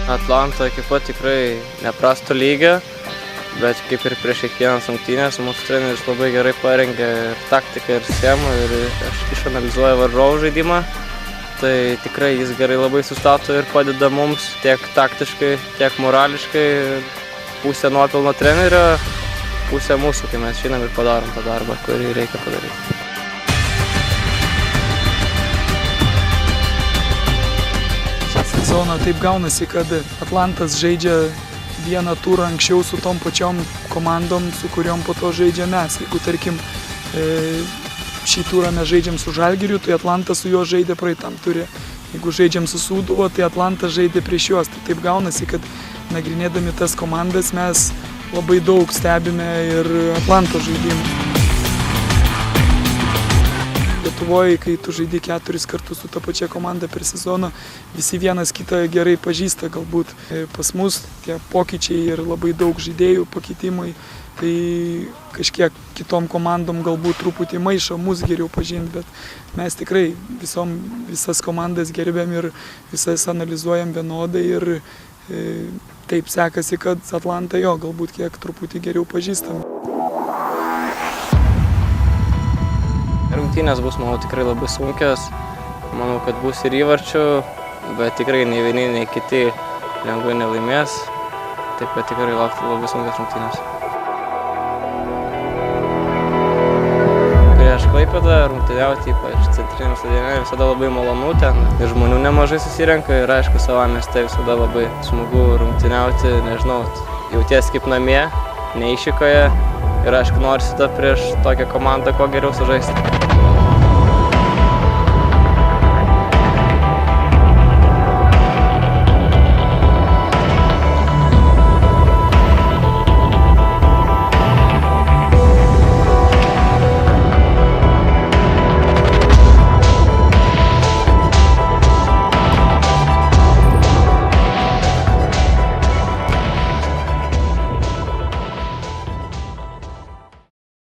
Atlanto ekipa tikrai neprasto lygio, bet kaip ir prieš kiekvienas rungtynės, mūsų treneris labai gerai parengė ir taktiką, ir schemą, ir aš išanalizuoju varžovų žaidimą. Tai tikrai jis gerai labai sustato ir padeda mums tiek taktiškai, tiek morališkai. Pusė nuopelno trenerio, pusė mūsų, kai mes žinom ir padarom tą darbą, kurį reikia padaryti. Sezono taip gaunasi, kad Atlantas žaidžia vieną turą anksčiau su tom pačiom komandom, su kuriom po to žaidžia mes. Jeigu, tarkim, šį turą mes žaidžiam su Žalgiriu, tai Atlantas su juo žaidė praeitam turė. Jeigu žaidžiam su Sūduva, tai Atlantas žaidė prieš juos. Tai taip gaunasi, kad nagrinėdami tas komandas mes labai daug stebime ir Atlanto žaidimų. Lietuvoje, kai tu žaidi 4 kartus su ta pačia komanda per sezoną, visi vienas kitą gerai pažįsta. Galbūt pas mus tie pokyčiai ir labai daug žaidėjų pakeitimai, tai kažkiek kitom komandom galbūt truputį maišo mus geriau pažinti, bet mes tikrai visas komandas gerbėm ir visas analizuojam vienodai ir taip sekasi, kad Atlantą jo galbūt kiek truputį geriau pažįstam. Rungtynės bus, manau, tikrai labai sunkios. Manau, kad bus ir įvarčių, bet tikrai nei vieni, nei kiti lengvai nelaimės. Taip pat tikrai laukti labai sunkios rungtynės. Prieš Klaipėdą rungtyniauti, ypač centriniam stadione, visada labai malonu ten. Ir žmonių nemažai susirenka ir aišku, savo mieste visada labai smagu rungtyniauti, nežinau, jauties kaip namie, neišvykoje. Ir aišku, norisi tada prieš tokią komandą kuo geriau sužaisti.